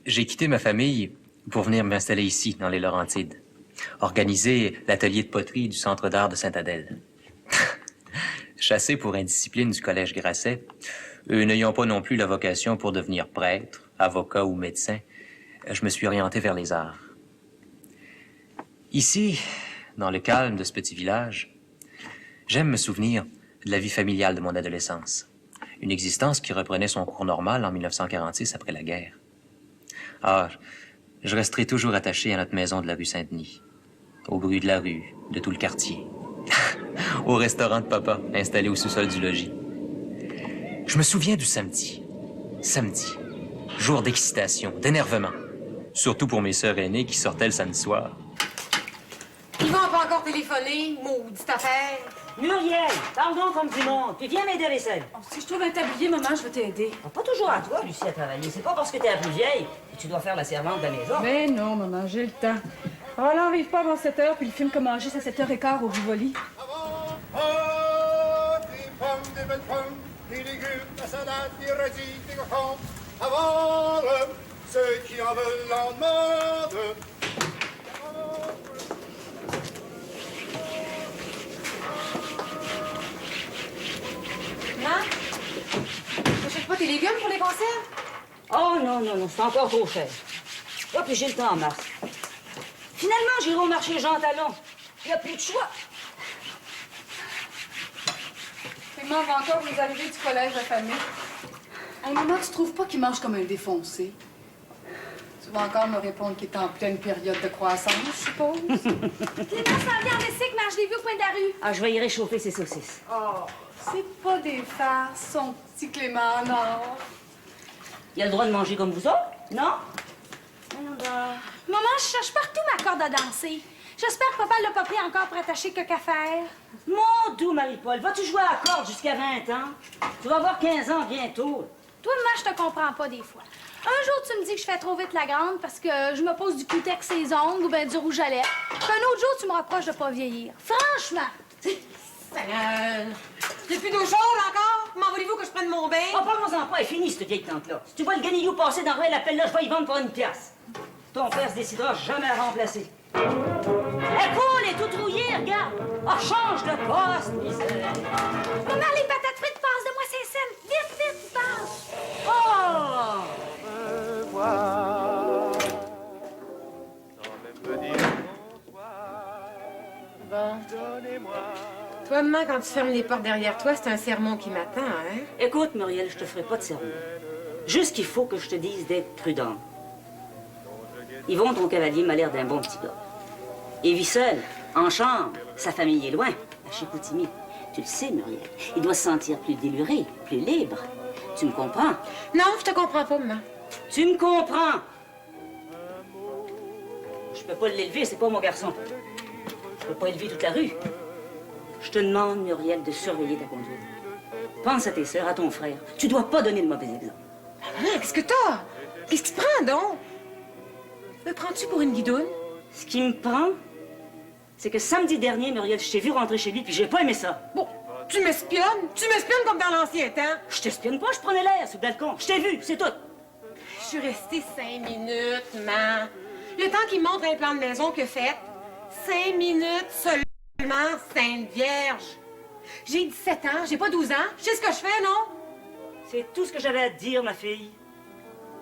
J'ai quitté ma famille pour venir m'installer ici, dans les Laurentides. Organiser l'atelier de poterie du Centre d'art de Sainte-Adèle. Chassé pour indiscipline du Collège Grasset, eux n'ayant pas non plus la vocation pour devenir prêtre, avocat ou médecin, je me suis orienté vers les arts. Ici, dans le calme de ce petit village, j'aime me souvenir de la vie familiale de mon adolescence. Une existence qui reprenait son cours normal en 1946 après la guerre. Ah, je resterai toujours attaché à notre maison de la rue Saint-Denis, au bruit de la rue, de tout le quartier, au restaurant de papa, installé au sous-sol du logis. Je me souviens du samedi. Samedi. Jour d'excitation, d'énervement. Surtout pour mes sœurs aînées qui sortaient le samedi soir. Yvan n'a pas encore téléphoné, maudite affaire. Muriel, parle donc comme du monde, puis viens m'aider à vaisselle. Oh, si je trouve un tablier, maman, je vais t'aider. Pas toujours à toi, Lucie, à travailler. C'est pas parce que t'es la plus vieille que tu dois faire la servante de la maison. Mais non, maman, j'ai le temps. Alors là, on n'arrive pas avant 7 h, puis le film commence juste à 7 h 15 au Rivoli. Des pommes, des belles pommes, des légumes, la salade, des radis, des cocombes. Avant ceux qui en veulent en demandent. Maman, t'achètes pas tes légumes pour les conserves? Oh non, non, non, c'est encore trop cher. Oh, puis j'ai le temps en mars. Finalement, j'irai au marché Jean Talon. Il n'y a plus de choix. Maman va encore nous arriver du collège de famille. Hey, maman, tu trouves pas qu'il mange comme un défoncé? Tu vas encore me répondre qu'il est en pleine période de croissance, je suppose? Clément s'en vient en Mexique, mais je l'ai vu au coin de la rue. Ah, je vais y réchauffer ces saucisses. Oh, c'est pas des farces, son petit Clément, non. Il a le droit de manger comme vous autres, non? Maman, je cherche partout ma corde à danser. J'espère que papa l'a pas pris encore pour attacher que qu'à faire. Mon doux Marie-Paul, vas-tu jouer à la corde jusqu'à 20 ans? Tu vas avoir 15 ans bientôt. Toi, maman, je te comprends pas des fois. Un jour, tu me dis que je fais trop vite la grande parce que je me pose du cutex ses ongles ou bien du rouge à lèvres. Puis un autre jour, tu me reproches de pas vieillir. Franchement! Depuis 2 jours, là, encore? Comment voulez-vous que je prenne mon bain? Oh, parle-moi-en pas, elle est finie, cette vieille tante-là. Si tu vois le ganillou passer dans Ruelle, appelle-là, je vais y vendre pour 1 pièce. Ton père se décidera jamais à remplacer. Elle coule, elle est toute rouillée, regarde. Oh, change de poste, misère. Maman, les patates frites passent de moi, c'est scènes. Vite, vite, passe! Oh! Me voir, sans même me dire bonsoir. Donnez-moi. Toi, maman, quand tu fermes les portes derrière toi, c'est un sermon qui m'attend, hein? Écoute, Muriel, je te ferai pas de sermon. Juste qu'il faut que je te dise d'être prudent. Yvon, ton cavalier, m'a l'air d'un bon petit gars. Il vit seul, en chambre. Sa famille est loin, à Chicoutimi. Tu le sais, Muriel. Il doit se sentir plus déluré, plus libre. Tu me comprends? Non, je te comprends pas, maman. Tu me comprends? Je peux pas l'élever, c'est pas mon garçon. Je peux pas élever toute la rue. Je te demande, Muriel, de surveiller ta conduite. Pense à tes sœurs, à ton frère. Tu dois pas donner de mauvais exemple. Maman, qu'est-ce que t'as? Qu'est-ce qui te prend, donc? Me prends-tu pour une guidoune? Ce qui me prend, c'est que samedi dernier, Muriel, je t'ai vu rentrer chez lui, puis j'ai pas aimé ça. Bon, tu m'espionnes? Tu m'espionnes comme dans l'ancien temps? Je t'espionne pas, je prenais l'air sur le balcon. Je t'ai vu, c'est tout. Je suis restée 5 minutes, maman. Le temps qu'il me montre un plan de maison que fait. 5 minutes seulement, Sainte Vierge. J'ai 17 ans, j'ai pas 12 ans. Je sais ce que je fais, non? C'est tout ce que j'avais à te dire, ma fille.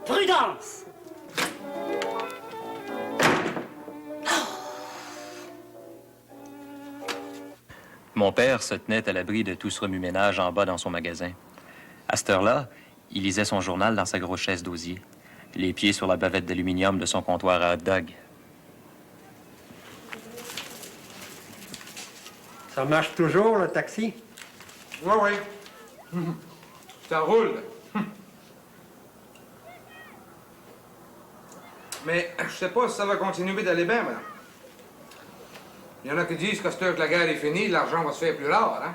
Prudence! Mon père se tenait à l'abri de tout ce remue-ménage en bas dans son magasin. À cette heure-là, il lisait son journal dans sa grosse chaise d'osier, les pieds sur la bavette d'aluminium de son comptoir à hot dog. Ça marche toujours, le taxi? Oui, oui. Ça roule. Mais je sais pas si ça va continuer d'aller bien, madame. Il y en a qui disent qu'à cette heure que la guerre est finie, l'argent va se faire plus rare, hein?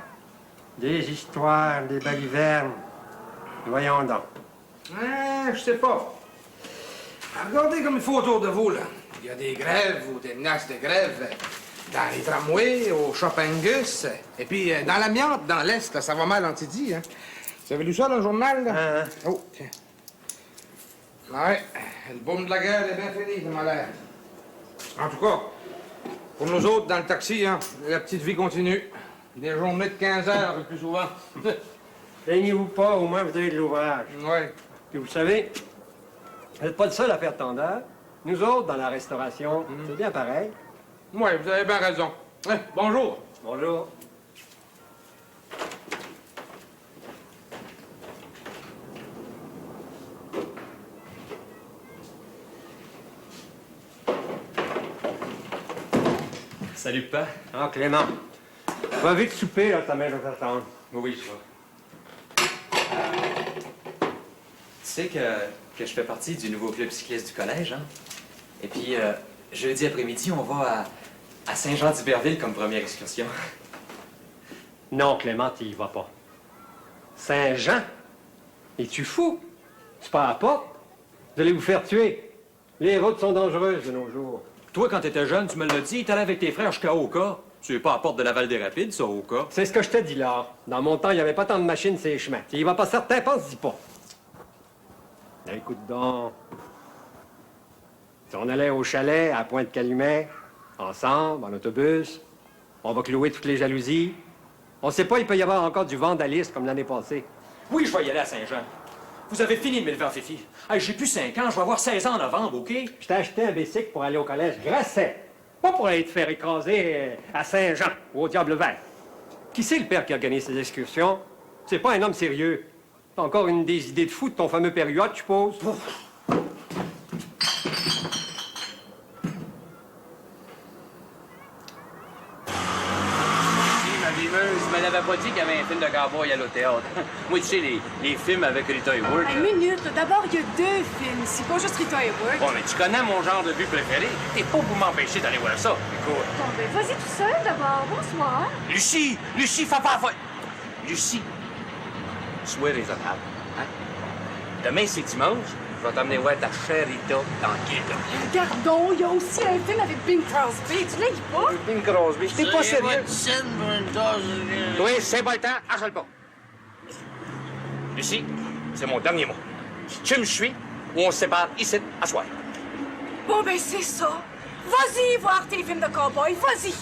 Des histoires, des balivernes. Voyons donc. Je sais pas. Regardez comme il faut autour de vous, là. Il y a des grèves ou des menaces de grève dans les tramways, au Shop Angus. Et puis dans l'amiante, dans l'Est, là, ça va mal anti-dit, hein? Vous avez lu ça dans le journal, là? Hein? Oh, tiens. Ouais. Le baume de la guerre est bien fini, ça m'a l'air. En tout cas, pour nous autres, dans le taxi, hein, la petite vie continue. Des journées de 15 heures, le plus souvent. Plaignez-vous pas, au moins vous avez de l'ouvrage. Ouais. Puis vous savez, vous n'êtes pas le seul à faire tant d'heures. Nous autres, dans la restauration, c'est bien pareil. Ouais, vous avez bien raison. Bonjour. Bonjour. Salut, papa. Ah, Clément. Va vite souper, là, ta mère va t'attendre. Oui, je vois. Tu sais que je fais partie du nouveau club cycliste du collège, hein? Et puis, jeudi après-midi, on va à Saint-Jean-d'Iberville comme première excursion. Non, Clément, tu y vas pas. Saint-Jean? Es-tu fou? C'est pas à la porte. Vous allez vous faire tuer. Les routes sont dangereuses de nos jours. Toi, quand t'étais jeune, tu me l'as dit, t'allais avec tes frères jusqu'à Oka. C'est pas à la porte de Laval-des-Rapides, ça, Oka. C'est ce que je te dis, là. Dans mon temps, il n'y avait pas tant de machines sur les chemins. Tu y vas pas certain, pense-y pas. Écoute donc. Si on allait au chalet à Pointe-Calumet, ensemble, en autobus, on va clouer toutes les jalousies. On sait pas, il peut y avoir encore du vandalisme comme l'année passée. Oui, je vais y aller à Saint-Jean. Vous avez fini de m'élever en fifi. Hey, j'ai plus 5 ans, je vais avoir 16 ans en novembre, OK? Je t'ai acheté un bicycle pour aller au collège Grasset. Pas pour aller te faire écraser à Saint-Jean ou au Diable Vert. Qui c'est le père qui organise ces excursions? C'est pas un homme sérieux. T'as encore une des idées de fou de ton fameux période, je suppose. Je me l'avais pas dit qu'il y avait un film de cowboy à l'hôtel. Moi, tu sais, les films avec Rita Hayworth. Une minute, d'abord, il y a 2 films, c'est pas juste Rita Hayworth. Bon, mais tu connais mon genre de vue préféré. T'es pas pour m'empêcher d'aller voir ça. Écoute. Bon, ben, vas-y tout seul d'abord. Bonsoir. Lucie! Lucie, fais pas folle! Lucie, sois raisonnable. Hein? Demain, c'est dimanche. Je vais t'emmener voir ta chère Rita dans le guide. Regardons, il y a aussi un film avec Bing Crosby. Tu l'as pas? Bing Crosby, t'es pas sérieux? Oui, c'est pas le temps, achète pas. Lucie, c'est mon dernier mot. Tu me suis ou on se sépare ici, à soir. Bon, ben, c'est ça. Vas-y voir tes films de cowboy, vas-y.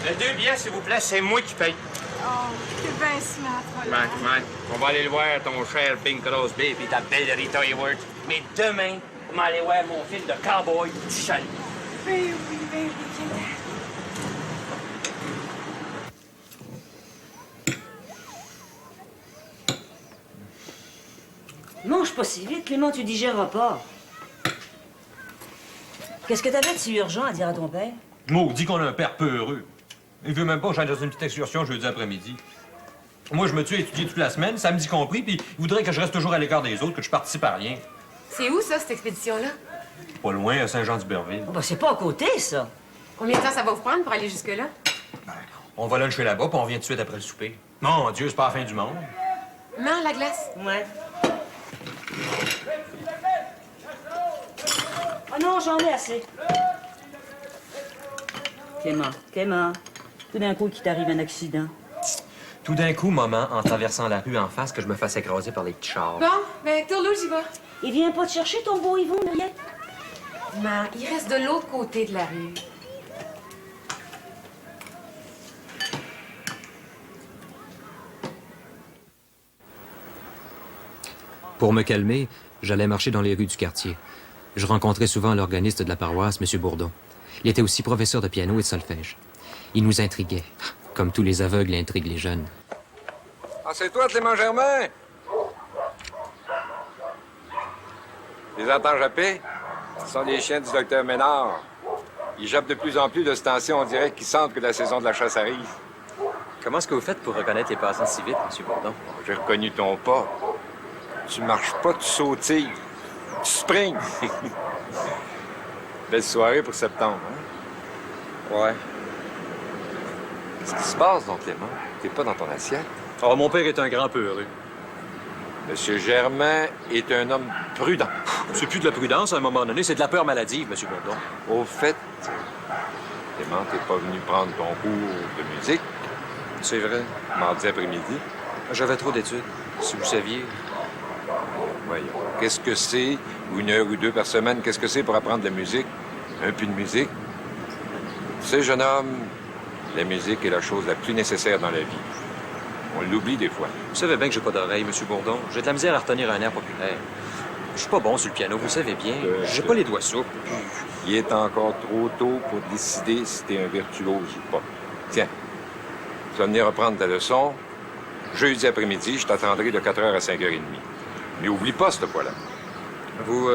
Les 2 billets, s'il vous plaît, c'est moi qui paye. Oh, c'est bien smart, voilà. Ouais. On va aller le voir, ton cher Bing Crosby et ta belle Rita Hayworth. Mais demain, je vais aller voir mon film de cowboy du chalet. Ben oui, viens là. Mange pas si vite, Clément, tu digéreras pas. Qu'est-ce que t'avais de si urgent à dire à ton père? Maudit qu'on a un père peu heureux. Il veut même pas que j'aille dans une petite excursion jeudi après-midi. Moi, je me tue à étudier toute la semaine, samedi compris, puis il voudrait que je reste toujours à l'écart des autres, que je participe à rien. C'est où, ça, cette expédition-là? Pas loin, à Saint-Jean-d'Iberville. Oh, ben, c'est pas à côté, ça. Combien de temps ça va vous prendre pour aller jusque-là? On va luncher là-bas, puis on revient tout de suite après le souper. Mon Dieu, c'est pas la fin du monde. Non, la glace. Ouais. Oh non, j'en ai assez. Clément, tout d'un coup, qu'il t'arrive un accident. Tout d'un coup, maman, en traversant la rue en face, que je me fasse écraser par les petits chars. Bon, ben, tourne j'y vais. Il vient pas te chercher, ton beau Yvon, Mariette? Non, il reste de l'autre côté de la rue. Pour me calmer, j'allais marcher dans les rues du quartier. Je rencontrais souvent l'organiste de la paroisse, M. Bourdon. Il était aussi professeur de piano et de solfège. Il nous intriguait, comme tous les aveugles intriguent les jeunes. Ah, c'est toi, Clément Germain? Les entends japper? Ce sont les chiens du docteur Ménard. Ils jappent de plus en plus de ce temps-ci, on dirait qu'ils sentent que la saison de la chasse arrive. Comment est-ce que vous faites pour reconnaître les passants si vite, M. Bourdon? J'ai reconnu ton pas. Tu marches pas, tu sautilles. Tu springs. Belle soirée pour septembre, hein? Ouais. Qu'est-ce qui se passe, donc, Clément? T'es pas dans ton assiette? Oh, mon père est un grand peu heureux. Monsieur Germain est un homme prudent. C'est plus de la prudence à un moment donné, c'est de la peur maladive, M. Bourdon. Au fait, Clément, t'es pas venu prendre ton cours de musique? C'est vrai. Mardi après-midi. J'avais trop d'études. Si vous saviez. Voyons. Qu'est-ce que c'est, une heure ou deux par semaine, qu'est-ce que c'est pour apprendre de la musique? Un peu de musique? Tu sais, jeune homme, la musique est la chose la plus nécessaire dans la vie. On l'oublie des fois. Vous savez bien que j'ai pas d'oreille, M. Bourdon. J'ai de la misère à retenir un air populaire. Je suis pas bon sur le piano, vous le savez bien. J'ai pas les doigts souples. Il est encore trop tôt pour décider si t'es un virtuose ou pas. Tiens, tu vas venir reprendre ta leçon. Jeudi après-midi, je t'attendrai de 4h à 5h30. Mais oublie pas cette fois-là. Vous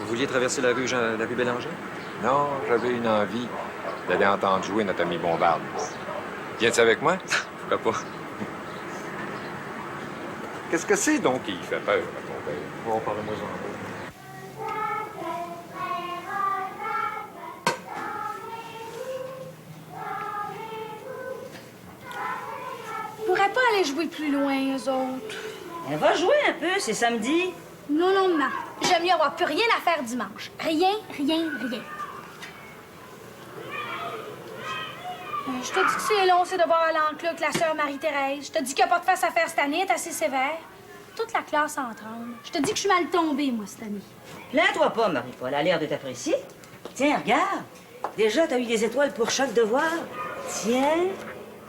vouliez traverser la rue Bélanger? Non, j'avais une envie d'aller entendre jouer notre ami Bombarde. Viens-tu avec moi? Pourquoi pas? Qu'est-ce que c'est donc qui fait peur à ton père? Bon, parlez-moi en Ils pourraient pas aller jouer plus loin, eux autres. Elle va jouer un peu, c'est samedi. Non, non, maman. J'aime mieux avoir plus rien à faire dimanche. Rien, rien, rien. Je te dis que c'est long, c'est devoir aller en club avec la sœur Marie-Thérèse. Je te dis qu'il n'y a pas de face à faire cette année, elle est assez sévère. Toute la classe en tremble. Je te dis que je suis mal tombée, moi, cette année. Plains-toi pas, Marie-Paul, elle a l'air de t'apprécier. Tiens, regarde. Déjà, t'as eu des étoiles pour chaque devoir. Tiens,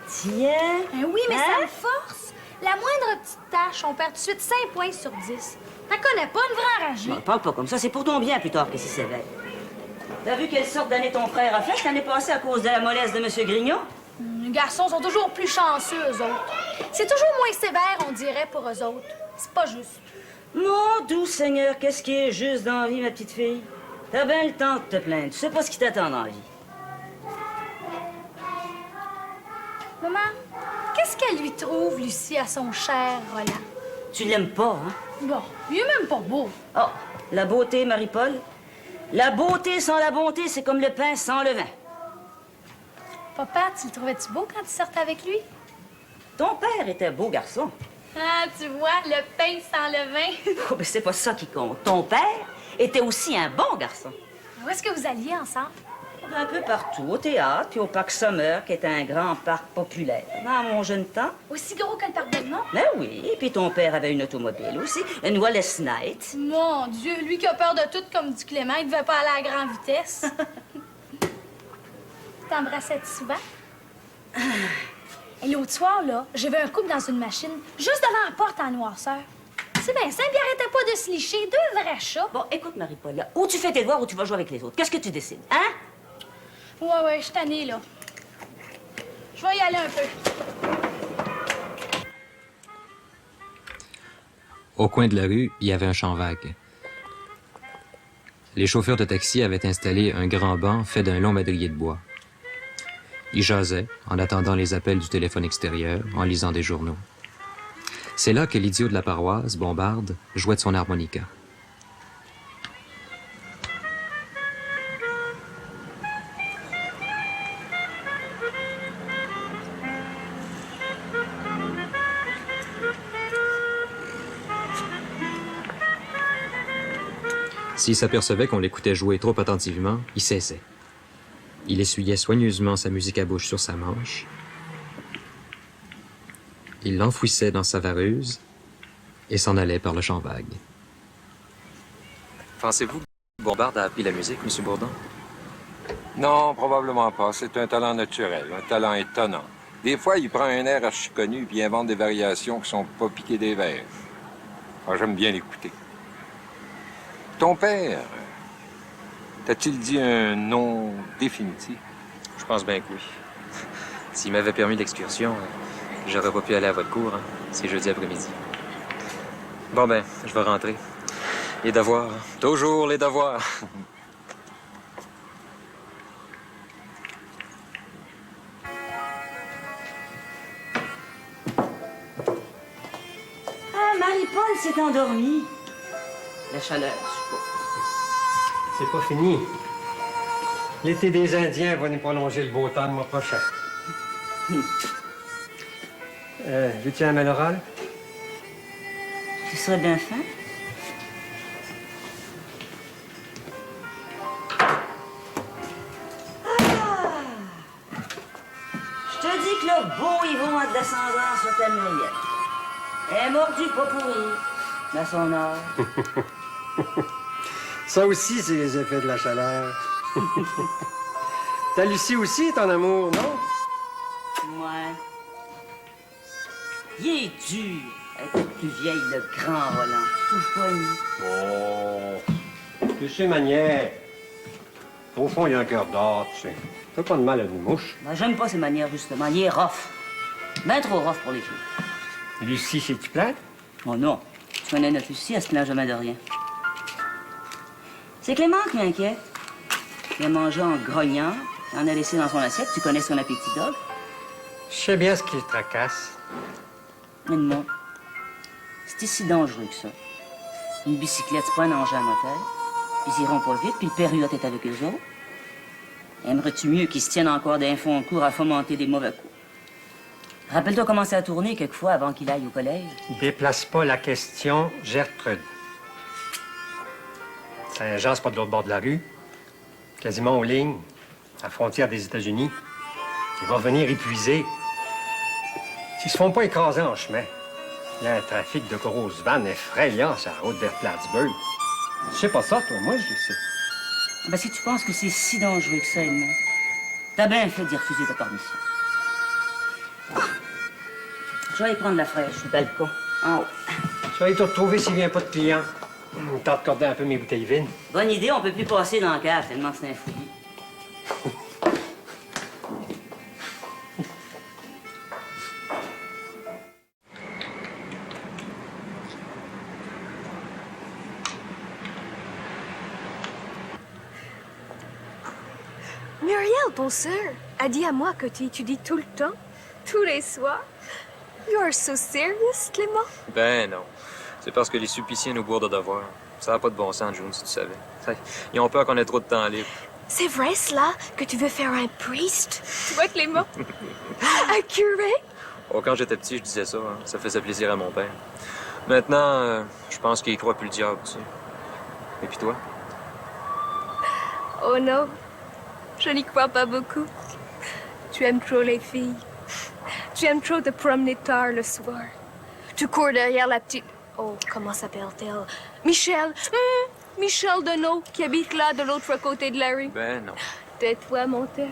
tiens. Oui, mais Hein? ça me force. La moindre petite tâche, on perd tout de suite 5 points sur 10. T'en connais pas, une vraie enragée. Bon, parle pas comme ça, c'est pour ton bien plus tard que c'est sévère. T'as vu quelle sorte d'année ton frère a fait l'année passée à cause de la mollesse de M. Grignon? Les garçons sont toujours plus chanceux, eux autres. C'est toujours moins sévère, on dirait, pour eux autres. C'est pas juste. Mon doux Seigneur, qu'est-ce qui est juste dans la vie, ma petite fille? T'as bien le temps de te plaindre. Tu sais pas ce qui t'attend dans la vie. Maman, qu'est-ce qu'elle lui trouve, Lucie, à son cher Roland? Tu l'aimes pas, hein? Bon, il est même pas beau. Oh, la beauté, Marie-Paul. La beauté sans la bonté, c'est comme le pain sans le vin. Papa, tu le trouvais-tu beau quand tu sortais avec lui? Ton père était un beau garçon. Ah, tu vois, le pain sans le vin. Oh, mais c'est pas ça qui compte. Ton père était aussi un bon garçon. Où est-ce que vous alliez ensemble? Un peu partout, au théâtre, puis au parc Summer, qui est un grand parc populaire. Dans mon jeune temps. Aussi gros que le parc Belmont? Ben oui, puis ton père avait une automobile aussi, une Wallace Knight. Mon Dieu, lui qui a peur de tout comme du Clément, il devait pas aller à grande vitesse. T'embrassais-tu souvent? Et l'autre soir, là, j'ai vu un couple dans une machine, juste devant la porte en noirceur. C'est bien simple, ils arrêtaient pas de se licher, deux vrais chats. Bon, écoute, Marie-Paul, là, ou tu fais tes devoirs ou tu vas jouer avec les autres. Qu'est-ce que tu décides, hein? Ouais, je suis tannée, là. Je vais y aller un peu. Au coin de la rue, il y avait un champ vague. Les chauffeurs de taxi avaient installé un grand banc fait d'un long madrier de bois. Ils jasaient, en attendant les appels du téléphone extérieur, en lisant des journaux. C'est là que l'idiot de la paroisse, Bombarde, jouait de son harmonica. S'il s'apercevait qu'on l'écoutait jouer trop attentivement, il cessait. Il essuyait soigneusement sa musique à bouche sur sa manche. Il l'enfouissait dans sa vareuse et s'en allait par le champ vague. Pensez-vous que Bombarde a appris la musique, M. Bourdon? Non, probablement pas. C'est un talent naturel, un talent étonnant. Des fois, il prend un air archi-connu puis il invente des variations qui sont pas piquées des vers. Ah, j'aime bien l'écouter. Ton père, t'a-t-il dit un nom définitif? Je pense bien que oui. S'il m'avait permis l'excursion, j'aurais pas pu aller à votre cours, hein. C'est jeudi après-midi. Bon ben, je vais rentrer. Les devoirs, hein. Toujours les devoirs. Ah, Marie-Paul s'est endormie. La chaleur, je suppose. C'est pas fini. L'été des Indiens va nous prolonger le beau temps le mois prochain. Veux-tu un Malloral? Tu serais bien fin. Ah! Je te dis que le beau Yvon a de l'ascendance sur ta Muriel. Elle est mordue, pas pourrie, à son âge. Ça aussi, c'est les effets de la chaleur. Ta Lucie aussi est en amour, non? Ouais. Il est dur être plus vieille, le grand Roland. Je trouve pas mis. Oh, tu sais, manière. Au fond, il y a un cœur d'or, tu sais. Fais pas de mal à une mouche. Ben, j'aime pas ses manières, justement. Il est rough. Ben trop rough pour les filles. Lucie, c'est-tu plate? Oh non. Tu connais notre Lucie, elle se plaint jamais de rien. C'est Clément qui m'inquiète. Il a mangé en grognant, il en a laissé dans son assiette. Tu connais son appétit dog? Je sais bien ce qui le tracasse. Mais non. C'est si dangereux que ça. Une bicyclette, c'est pas un engin à moteur. Ils iront pas vite, puis le périote est avec eux autres. Aimerais-tu mieux qu'ils se tiennent encore d'un fond en cours à fomenter des mauvais coups? Rappelle-toi commencer à tourner quelquefois avant qu'il aille au collège. Déplace pas la question, Gertrude. Saint-Jean, c'est pas de l'autre bord de la rue. Quasiment aux lignes, à la frontière des États-Unis. Il va revenir épuisé. S'ils se font pas écraser en chemin, il y a un trafic de grosses vannes effrayant sur la route vers Plattsburgh. Tu sais pas ça, toi? Moi, je le sais. Ben, si tu penses que c'est si dangereux que ça, Edmond, t'as bien fait d'y refuser ta permission. Je vais aller prendre la fraîche sur le balcon, en haut. Je vais aller te retrouver s'il vient pas de clients. T'as accordé un peu mes bouteilles vides. Bonne idée, on peut plus passer dans la cave tellement c'est un fouillis. Muriel, bonne sœur, a dit à moi que tu étudies tout le temps, tous les soirs. You are so serious, Clément? Ben non. C'est parce que les suppliciens nous bourrent de devoirs. Ça n'a pas de bon sens, June, si tu savais. Ils ont peur qu'on ait trop de temps libre. C'est vrai, cela, que tu veux faire un priest? Toi, Clément? Un curé? Oh, quand j'étais petit, je disais ça. Hein. Ça faisait plaisir à mon père. Maintenant, je pense qu'il y croit plus le diable, tu sais. Et puis toi? Oh non, je n'y crois pas beaucoup. Tu aimes trop les filles. Tu aimes trop te promener tard le soir. Tu cours derrière la petite... Oh, comment s'appelle-t-elle? Michel. Michel Deneau, qui habite là, de l'autre côté de la rue. Ben non. Tais-toi, mon père.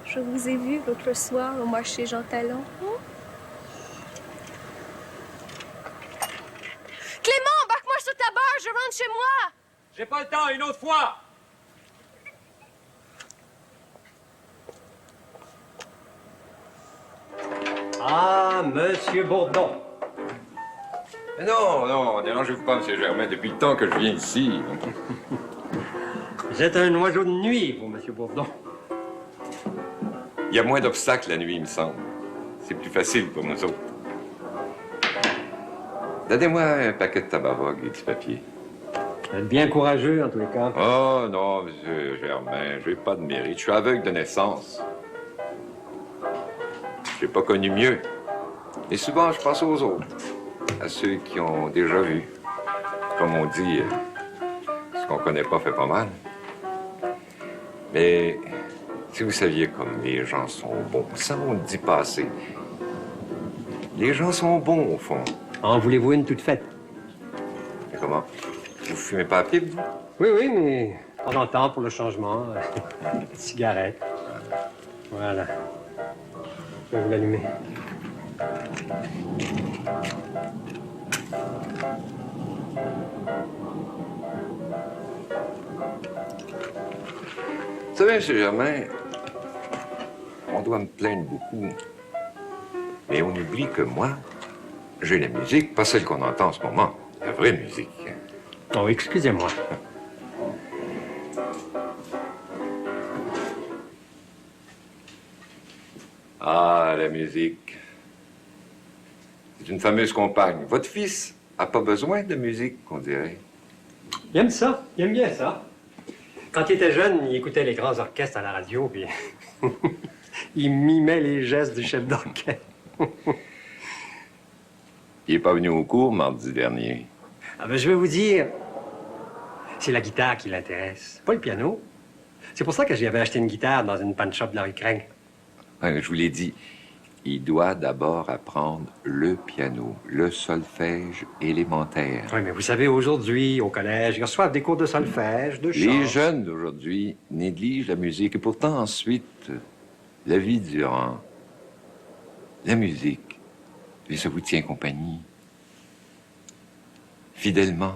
Je vous ai vu l'autre soir au marché Jean Talon. Clément, embarque-moi sur ta barre, je rentre chez moi. J'ai pas le temps, une autre fois! Ah, Monsieur Bourdon. Mais non, dérangez-vous pas, M. Germain, depuis le temps que je viens ici. Vous êtes un oiseau de nuit, vous, Monsieur Bourdon. Il y a moins d'obstacles la nuit, il me semble. C'est plus facile pour nous autres. Donnez-moi un paquet de tabac vogue et du papier. Vous êtes bien courageux, en tous les cas. Oh non, M. Germain, j'ai pas de mérite. Je suis aveugle de naissance. J'ai pas connu mieux. Et souvent, je pense aux autres, à ceux qui ont déjà vu. Comme on dit, ce qu'on connaît pas fait pas mal. Mais si vous saviez comme les gens sont bons, ça on ne dit pas assez. Les gens sont bons, au fond. En voulez-vous une toute faite? Et comment? Vous fumez pas à pipe, vous? Oui, mais de temps en temps, pour le changement, une petite cigarette. Voilà. Je vais vous l'allumer. Vous savez, M. Germain, on doit me plaindre beaucoup. Mais on oublie que moi, j'ai la musique, pas celle qu'on entend en ce moment. La vraie musique. Oh, excusez-moi. Ah, la musique. C'est une fameuse compagne. Votre fils a pas besoin de musique, on dirait. Il aime ça. Il aime bien ça. Quand il était jeune, il écoutait les grands orchestres à la radio, puis il mimait les gestes du chef d'orchestre. Il est pas venu au cours mardi dernier. Ah ben, je vais vous dire, c'est la guitare qui l'intéresse, pas le piano. C'est pour ça que j'y avais acheté une guitare dans une pan shop de la rue Craig. Ouais, je vous l'ai dit, il doit d'abord apprendre le piano, le solfège élémentaire. Oui, mais vous savez, aujourd'hui, au collège, ils reçoivent des cours de solfège, de chant. Les jeunes d'aujourd'hui négligent la musique et pourtant ensuite, la vie durant, la musique, et ça vous tient compagnie. Fidèlement,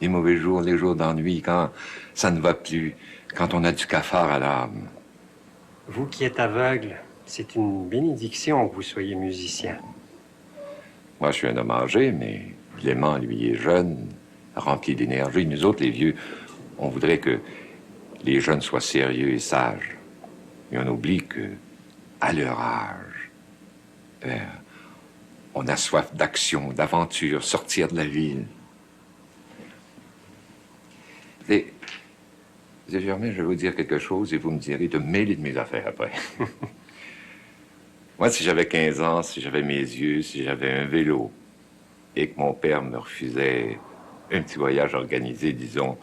les mauvais jours, les jours d'ennui, quand ça ne va plus, quand on a du cafard à l'âme. Vous qui êtes aveugle, c'est une bénédiction que vous soyez musicien. Moi, je suis un homme âgé, mais Clément, lui, est jeune, rempli d'énergie. Nous autres, les vieux, on voudrait que les jeunes soient sérieux et sages. Mais on oublie que, à leur âge, on a soif d'action, d'aventure, sortir de la ville. Et, M. Germain, je vais vous dire quelque chose et vous me direz de mêler de mes affaires après. Moi, si j'avais 15 ans, si j'avais mes yeux, si j'avais un vélo, et que mon père me refusait un petit voyage organisé, disons,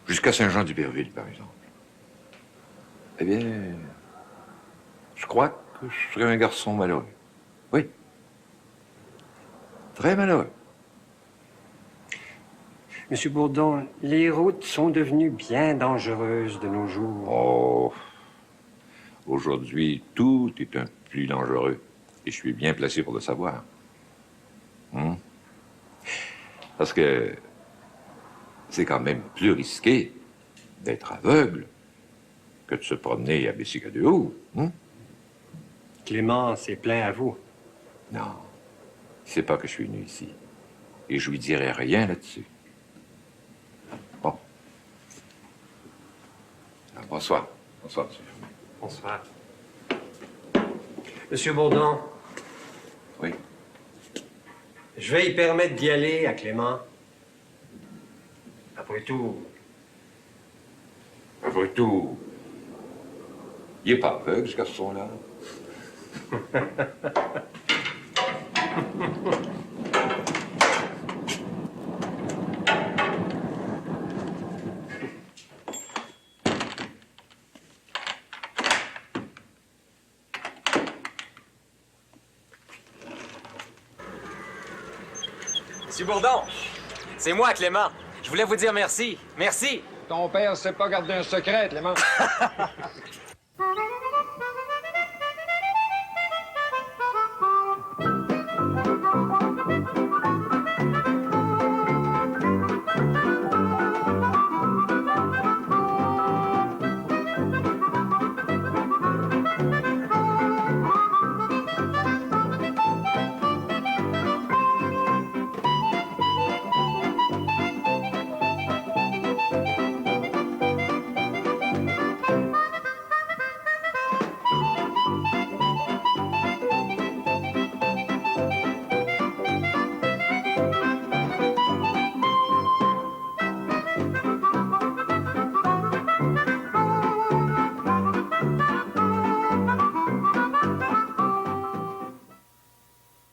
jusqu'à Saint-Jean-d'Iberville, par exemple, eh bien, je crois que je serais un garçon malheureux. Oui. Très malheureux. Monsieur Bourdon, les routes sont devenues bien dangereuses de nos jours. Oh, aujourd'hui, tout est un plus dangereux. Et je suis bien placé pour le savoir. Parce que c'est quand même plus risqué d'être aveugle que de se promener à bicycle à deux roues. Clément s'est plaint à vous. Non, il sait pas que je suis venu ici. Et je lui dirai rien là-dessus. Bon. Alors, bonsoir. Bonsoir, monsieur. Bonsoir. Monsieur Bourdon. Oui. Je vais y permettre d'y aller à Clément. Après tout, il est pas aveugle, ce garçon-là. Monsieur Bourdon, c'est moi, Clément. Je voulais vous dire merci. Merci. Ton père sait pas garder un secret, Clément.